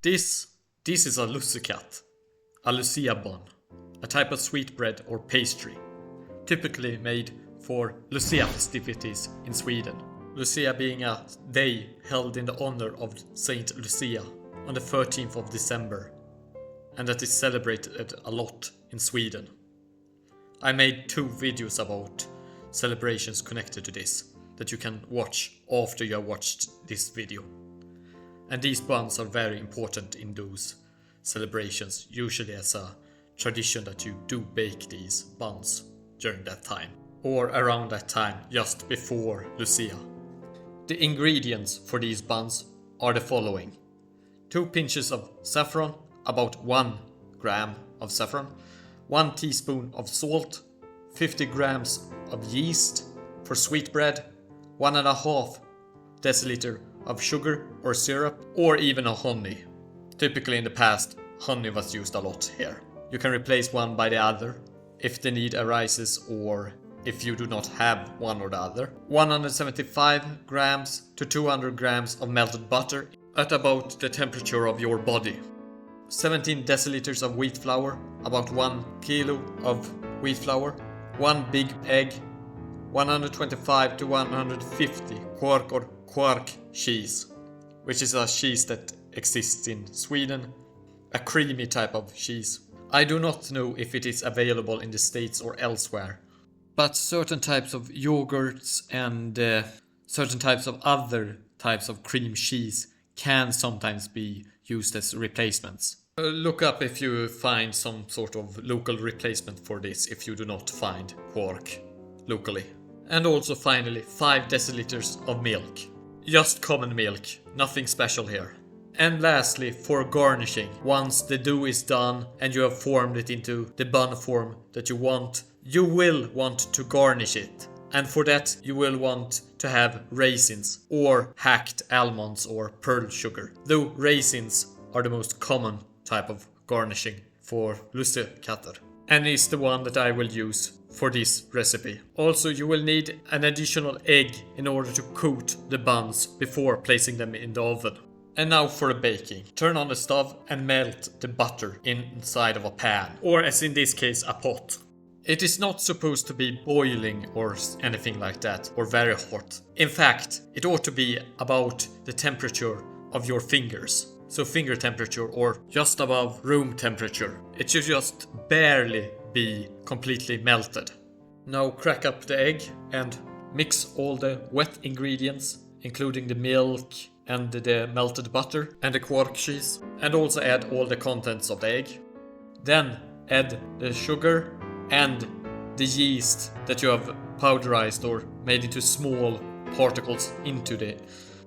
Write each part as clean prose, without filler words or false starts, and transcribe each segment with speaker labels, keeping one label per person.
Speaker 1: This is a Lussekatt, a Lucia bun, a type of sweetbread or pastry, typically made for Lucia festivities in Sweden. Lucia being a day held in the honor of Saint Lucia on the 13th of December, and that is celebrated a lot in Sweden. I made 2 videos about celebrations connected to this that you can watch after you have watched this video. And these buns are very important in those celebrations, usually as a tradition that you do bake these buns during that time, or around that time just before Lucia. The ingredients for these buns are the following: 2 pinches of saffron, about 1 gram of saffron, 1 teaspoon of salt, 50 grams of yeast for sweetbread, 1.5 deciliter of sugar or syrup, or even a honey. Typically in the past, honey was used a lot here. You can replace one by the other if the need arises, or if you do not have one or the other. 175 grams to 200 grams of melted butter at about the temperature of your body. 17 deciliters of wheat flour, about 1 kilo of wheat flour, 1 big egg, 125 to 150 quark or quark cheese, which is a cheese that exists in Sweden, a creamy type of cheese. I do not know if it is available in the States or elsewhere, but certain types of yogurts and certain types of other types of cream cheese can sometimes be used as replacements. Look up if you find some sort of local replacement for this if you do not find quark locally. And also finally 5 deciliters of milk. Just common milk, nothing special here. And lastly, for garnishing, once the dough is done and you have formed it into the bun form that you want, you will want to garnish it. And for that you will want to have raisins or hacked almonds or pearl sugar. Though raisins are the most common type of garnishing for Lussekatter, and is the one that I will use for this recipe. Also, you will need an additional egg in order to coat the buns before placing them in the oven. And now for the baking. Turn on the stove and melt the butter inside of a pan, or as in this case, a pot. It is not supposed to be boiling or anything like that, or very hot. In fact, it ought to be about the temperature of your fingers. So finger temperature or just above room temperature. It should just barely be completely melted. Now crack up the egg and mix all the wet ingredients, including the milk and the melted butter and the quark cheese, and also add all the contents of the egg. Then add the sugar and the yeast that you have powderized or made into small particles into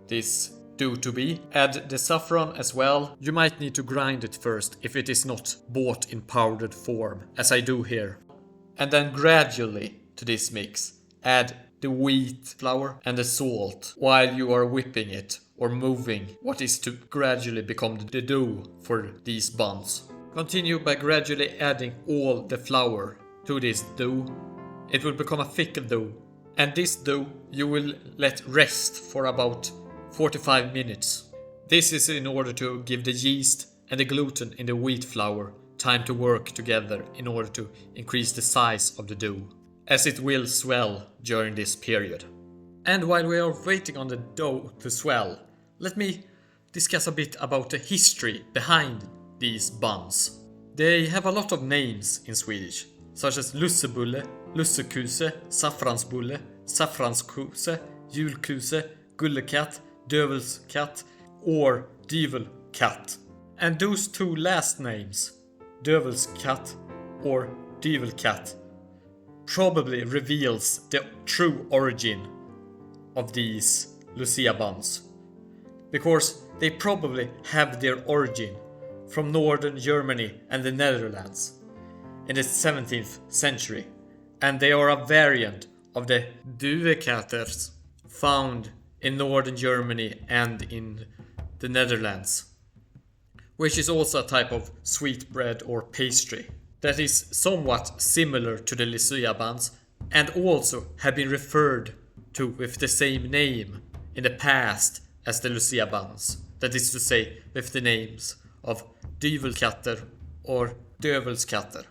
Speaker 1: this dough to be. Add the saffron as well. You might need to grind it first if it is not bought in powdered form, as I do here. And then gradually to this mix add the wheat flour and the salt while you are whipping it or moving what is to gradually become the dough for these buns. Continue by gradually adding all the flour to this dough. It will become a thick dough, and this dough you will let rest for about 45 minutes. This is in order to give the yeast and the gluten in the wheat flour time to work together in order to increase the size of the dough, as it will swell during this period. And while we are waiting on the dough to swell, let me discuss a bit about the history behind these buns. They have a lot of names in Swedish, such as Lussebulle, lussekuse, saffransbulle, saffranskuse, julkuse, gullekatt, dövelskatt, or dyvelkatt. And those 2 last names, dövelskatt or dyvelkatt, probably reveals the true origin of these Lucia buns, because they probably have their origin from northern Germany and the Netherlands in the 17th century, and they are a variant of the dyvelkatters found in northern Germany and in the Netherlands, which is also a type of sweetbread or pastry that is somewhat similar to the Lucia buns and also have been referred to with the same name in the past as the Lucia buns, that is to say with the names of dyvelkatter or dövelskatter,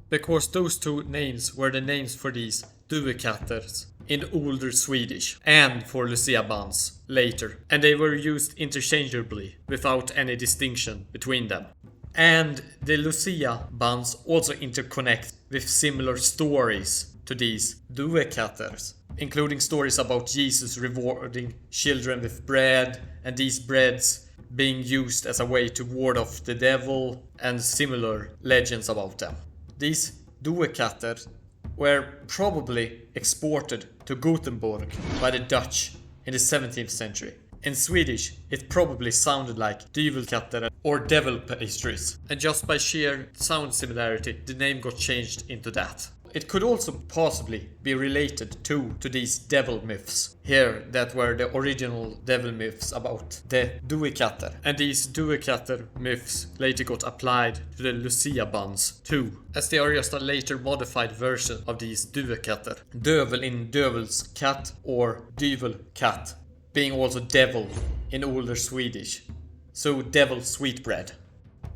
Speaker 1: because those two names were the names for these duvekatters in older Swedish and for Lucia buns later, and they were used interchangeably without any distinction between them. And the Lucia buns also interconnect with similar stories to these duvekatters, including stories about Jesus rewarding children with bread, and these breads being used as a way to ward off the devil, and similar legends about them. These duvekatter were probably exported to Gothenburg by the Dutch in the 17th century. In Swedish, it probably sounded like dyvelkatter or devil pastries, and just by sheer sound similarity, the name got changed into that. It could also possibly be related to these devil myths here that were the original devil myths about the duvekatter. And these duvekatter myths later got applied to the Lucia buns too, as they are just a later modified version of these duvekatter. Dövel in dövelskatt or dyvelkatt, being also devil in older Swedish. So devil sweetbread,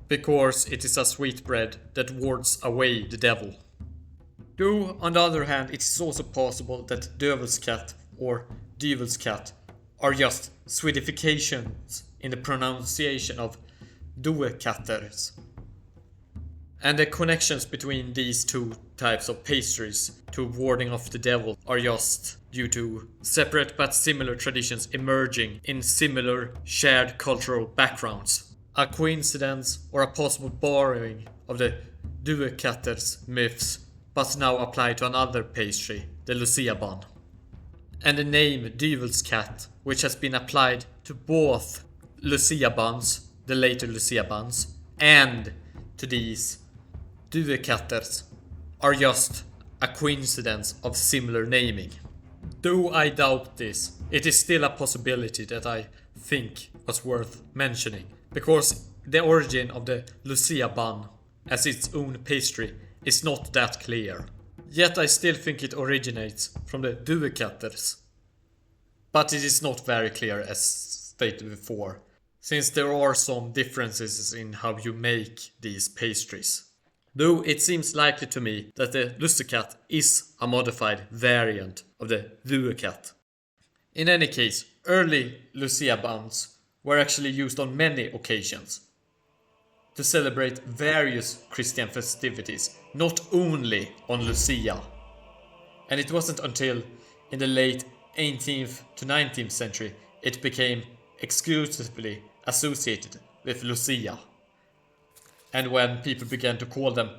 Speaker 1: because it is a sweetbread that wards away the devil. Though, on the other hand, it is also possible that dövelskatt or dyvelskatt are just Swedifications in the pronunciation of duvekatters. And the connections between these two types of pastries to warding off the devil are just due to separate but similar traditions emerging in similar shared cultural backgrounds. A coincidence or a possible borrowing of the duvekatters myths, but now applied to another pastry, the Lucia Bun. And the name dyvelskatt, which has been applied to both Lucia buns, the later Lucia buns, and to these duvekatters, are just a coincidence of similar naming. Though I doubt this, it is still a possibility that I think was worth mentioning, because the origin of the Lucia Bun as its own pastry is not that clear. Yet I still think it originates from the duvekatters. But it is not very clear, as stated before, since there are some differences in how you make these pastries. Though it seems likely to me that the Lussekatt is a modified variant of the duvekatt. In any case, early Lucia buns were actually used on many occasions to celebrate various Christian festivities, not only on Lucia. And it wasn't until in the late 18th to 19th century it became exclusively associated with Lucia. And when people began to call them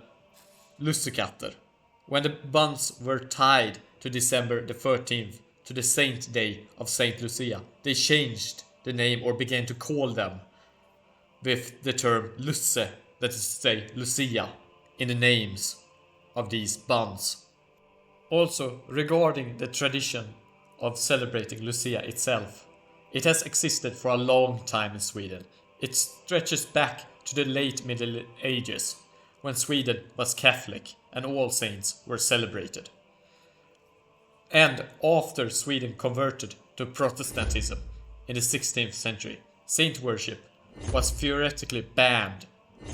Speaker 1: Lussekatter, when the buns were tied to December the 13th to the saint day of Saint Lucia, they changed the name or began to call them with the term Lusse, that is to say Lucia, in the names of these buns. Also, regarding the tradition of celebrating Lucia itself, it has existed for a long time in Sweden. It stretches back to the late Middle Ages, when Sweden was Catholic and All Saints were celebrated. And after Sweden converted to Protestantism in the 16th century, saint worship was theoretically banned,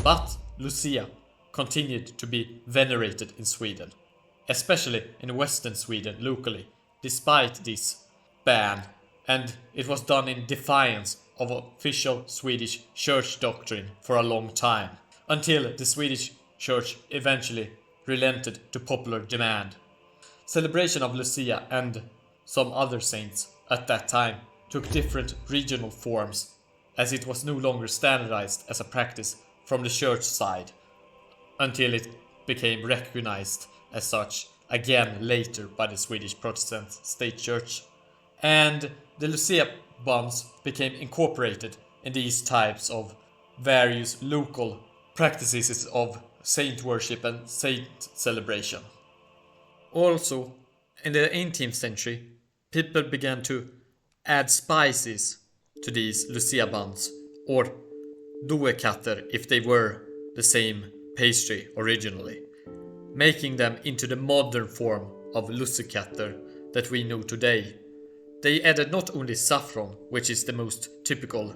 Speaker 1: but Lucia continued to be venerated in Sweden, especially in western Sweden locally, despite this ban, and it was done in defiance of official Swedish church doctrine for a long time, until the Swedish church eventually relented to popular demand. Celebration of Lucia and some other saints at that time took different regional forms, as it was no longer standardized as a practice from the church side, until it became recognized as such again later by the Swedish Protestant state church. And the Lucia buns became incorporated in these types of various local practices of saint worship and saint celebration. Also, in the 18th century, people began to add spices to these Lucia buns, or dövelskatter if they were the same pastry originally, making them into the modern form of Lussekatter that we know today. They added not only saffron, which is the most typical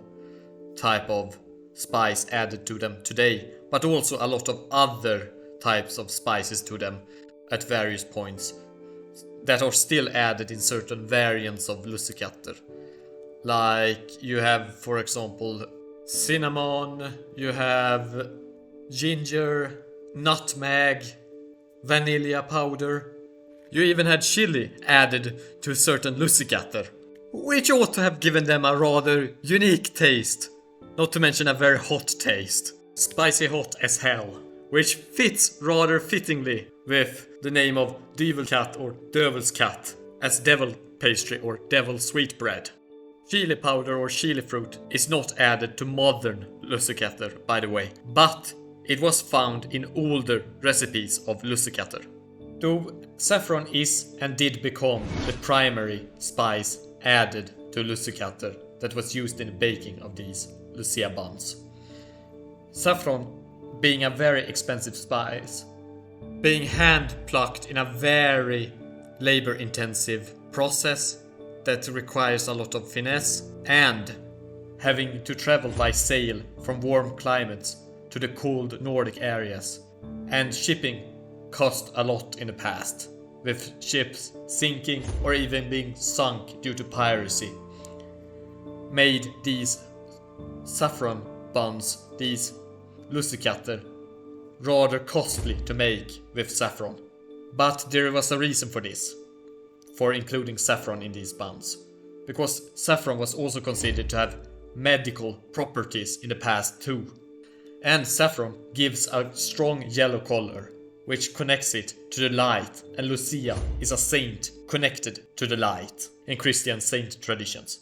Speaker 1: type of spice added to them today, but also a lot of other types of spices to them at various points that are still added in certain variants of Lussekatter. Like you have, for example, cinnamon, you have ginger, nutmeg, vanilla powder. You even had chili added to certain Lussekatter, which ought to have given them a rather unique taste. Not to mention a very hot taste. Spicy hot as hell. Which fits rather fittingly with the name of dyvelkatt or dövelskatt as devil pastry or devil sweetbread. Chili powder or chili fruit is not added to modern Lussekatter, by the way, but it was found in older recipes of Lussekatter. Though saffron is and did become the primary spice added to Lussekatter that was used in the baking of these Lucia buns. Saffron being a very expensive spice, being hand plucked in a very labor intensive process that requires a lot of finesse, and having to travel by sail from warm climates to the cold Nordic areas, and shipping cost a lot in the past, with ships sinking or even being sunk due to piracy, made these saffron buns, these Lussekatter, rather costly to make with saffron. But there was a reason for this, for including saffron in these buns, because saffron was also considered to have medical properties in the past too. And saffron gives a strong yellow color, which connects it to the light, and Lucia is a saint connected to the light in Christian saint traditions.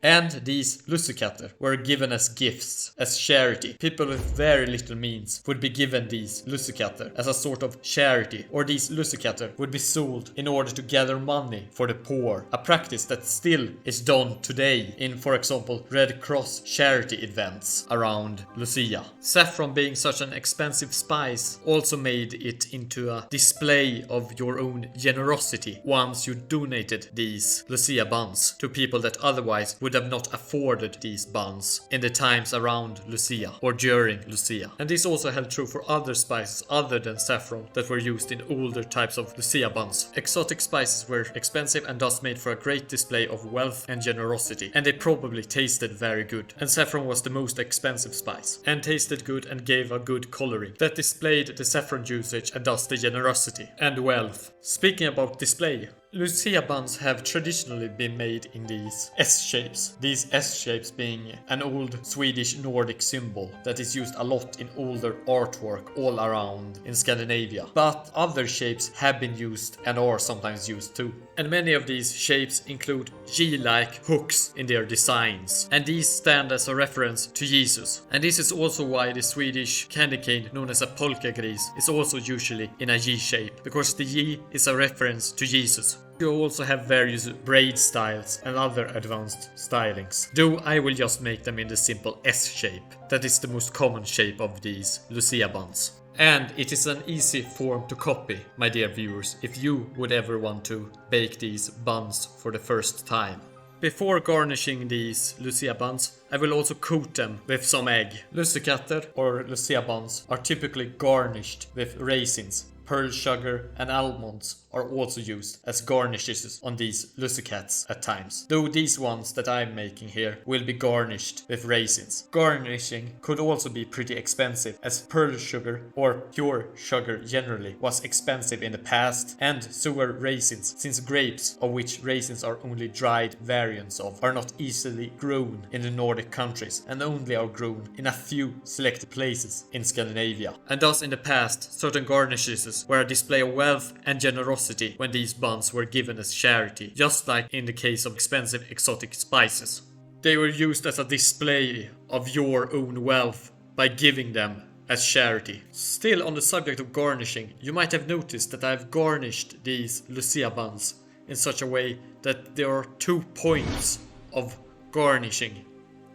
Speaker 1: And these Lussekatter were given as gifts, as charity. People with very little means would be given these Lussekatter as a sort of charity, or these Lussekatter would be sold in order to gather money for the poor, a practice that still is done today in, for example, Red Cross charity events around Lucia. Saffron being such an expensive spice also made it into a display of your own generosity once you donated these Lucia buns to people that otherwise would have not afforded these buns in the times around Lucia or during Lucia. And this also held true for other spices other than saffron that were used in older types of Lucia buns. Exotic spices were expensive and thus made for a great display of wealth and generosity, and they probably tasted very good. And saffron was the most expensive spice, and tasted good and gave a good coloring that displayed the saffron usage and thus the generosity and wealth. Speaking about display, Lucia buns have traditionally been made in these S-shapes. These S-shapes being an old Swedish Nordic symbol that is used a lot in older artwork all around in Scandinavia. But other shapes have been used and are sometimes used too. And many of these shapes include J-like hooks in their designs. And these stand as a reference to Jesus. And this is also why the Swedish candy cane known as a polkagris is also usually in a J shape, because the J is a reference to Jesus. You also have various braid styles and other advanced stylings, though I will just make them in the simple S shape. That is the most common shape of these Lucia buns. And it is an easy form to copy, my dear viewers, if you would ever want to bake these buns for the first time. Before garnishing these Lucia buns, I will also coat them with some egg. Lussekatter or Lucia buns are typically garnished with raisins. Pearl sugar and almonds are also used as garnishes on these Lussekatts at times, though these ones that I'm making here will be garnished with raisins. Garnishing could also be pretty expensive, as pearl sugar or pure sugar generally was expensive in the past, and so were raisins, since grapes, of which raisins are only dried variants of, are not easily grown in the Nordic countries and only are grown in a few selected places in Scandinavia. And thus in the past, certain garnishes were a display of wealth and generosity when these buns were given as charity, just like in the case of expensive exotic spices. They were used as a display of your own wealth by giving them as charity. Still on the subject of garnishing, you might have noticed that I have garnished these Lucia buns in such a way that there are 2 points of garnishing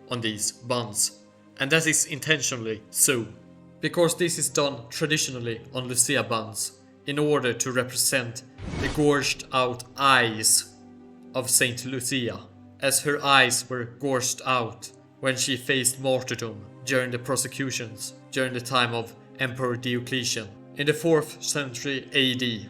Speaker 1: on these buns, and that is intentionally so, because this is done traditionally on Lucia buns in order to represent the gorged out eyes of Saint Lucia, as her eyes were gorged out when she faced martyrdom during the prosecutions during the time of Emperor Diocletian in the 4th century AD.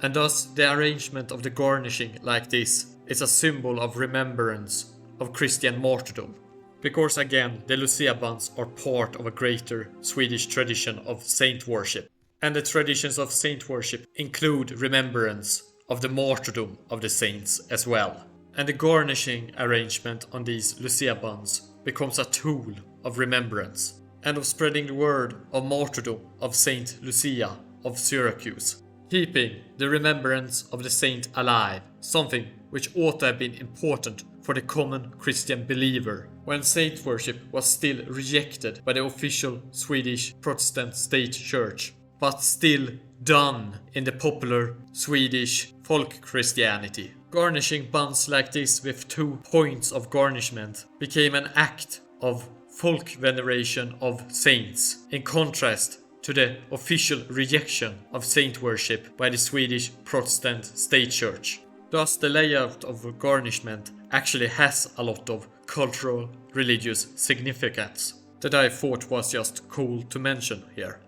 Speaker 1: And thus the arrangement of the garnishing like this is a symbol of remembrance of Christian martyrdom. Because again, the Lucia buns are part of a greater Swedish tradition of saint worship. And the traditions of saint worship include remembrance of the martyrdom of the saints as well. And the garnishing arrangement on these Lucia buns becomes a tool of remembrance and of spreading the word of martyrdom of Saint Lucia of Syracuse, keeping the remembrance of the saint alive, something which ought to have been important for the common Christian believer when saint worship was still rejected by the official Swedish Protestant state church, but still done in the popular Swedish folk Christianity. Garnishing buns like this with 2 points of garnishment became an act of folk veneration of saints, in contrast to the official rejection of saint worship by the Swedish Protestant state church. Thus the layout of garnishment actually has a lot of cultural religious significance that I thought was just cool to mention here.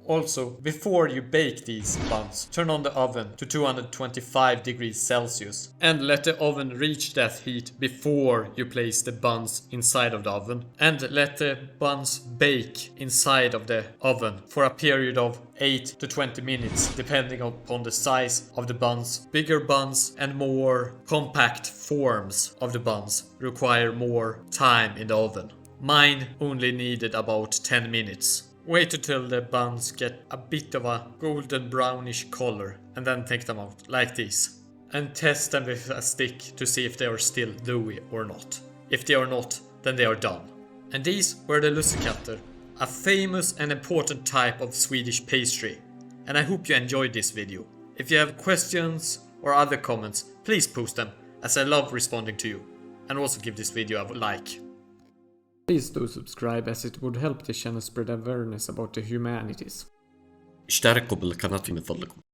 Speaker 1: Also, before you bake these buns, turn on the oven to 225 degrees Celsius and let the oven reach that heat before you place the buns inside of the oven, and let the buns bake inside of the oven for a period of 8 to 20 minutes depending upon the size of the buns. Bigger buns and more compact forms of the buns require more time in the oven. Mine only needed about 10 minutes. Wait until the buns get a bit of a golden brownish color and then take them out like this. And test them with a stick to see if they are still doughy or not. If they are not, then they are done. And these were the Lussekatter, a famous and important type of Swedish pastry. And I hope you enjoyed this video. If you have questions or other comments, please post them, as I love responding to you. And also give this video a like.
Speaker 2: Please do subscribe, as it would help the channel spread awareness about the humanities.
Speaker 3: اشتركوا بالقناة من فضلكم.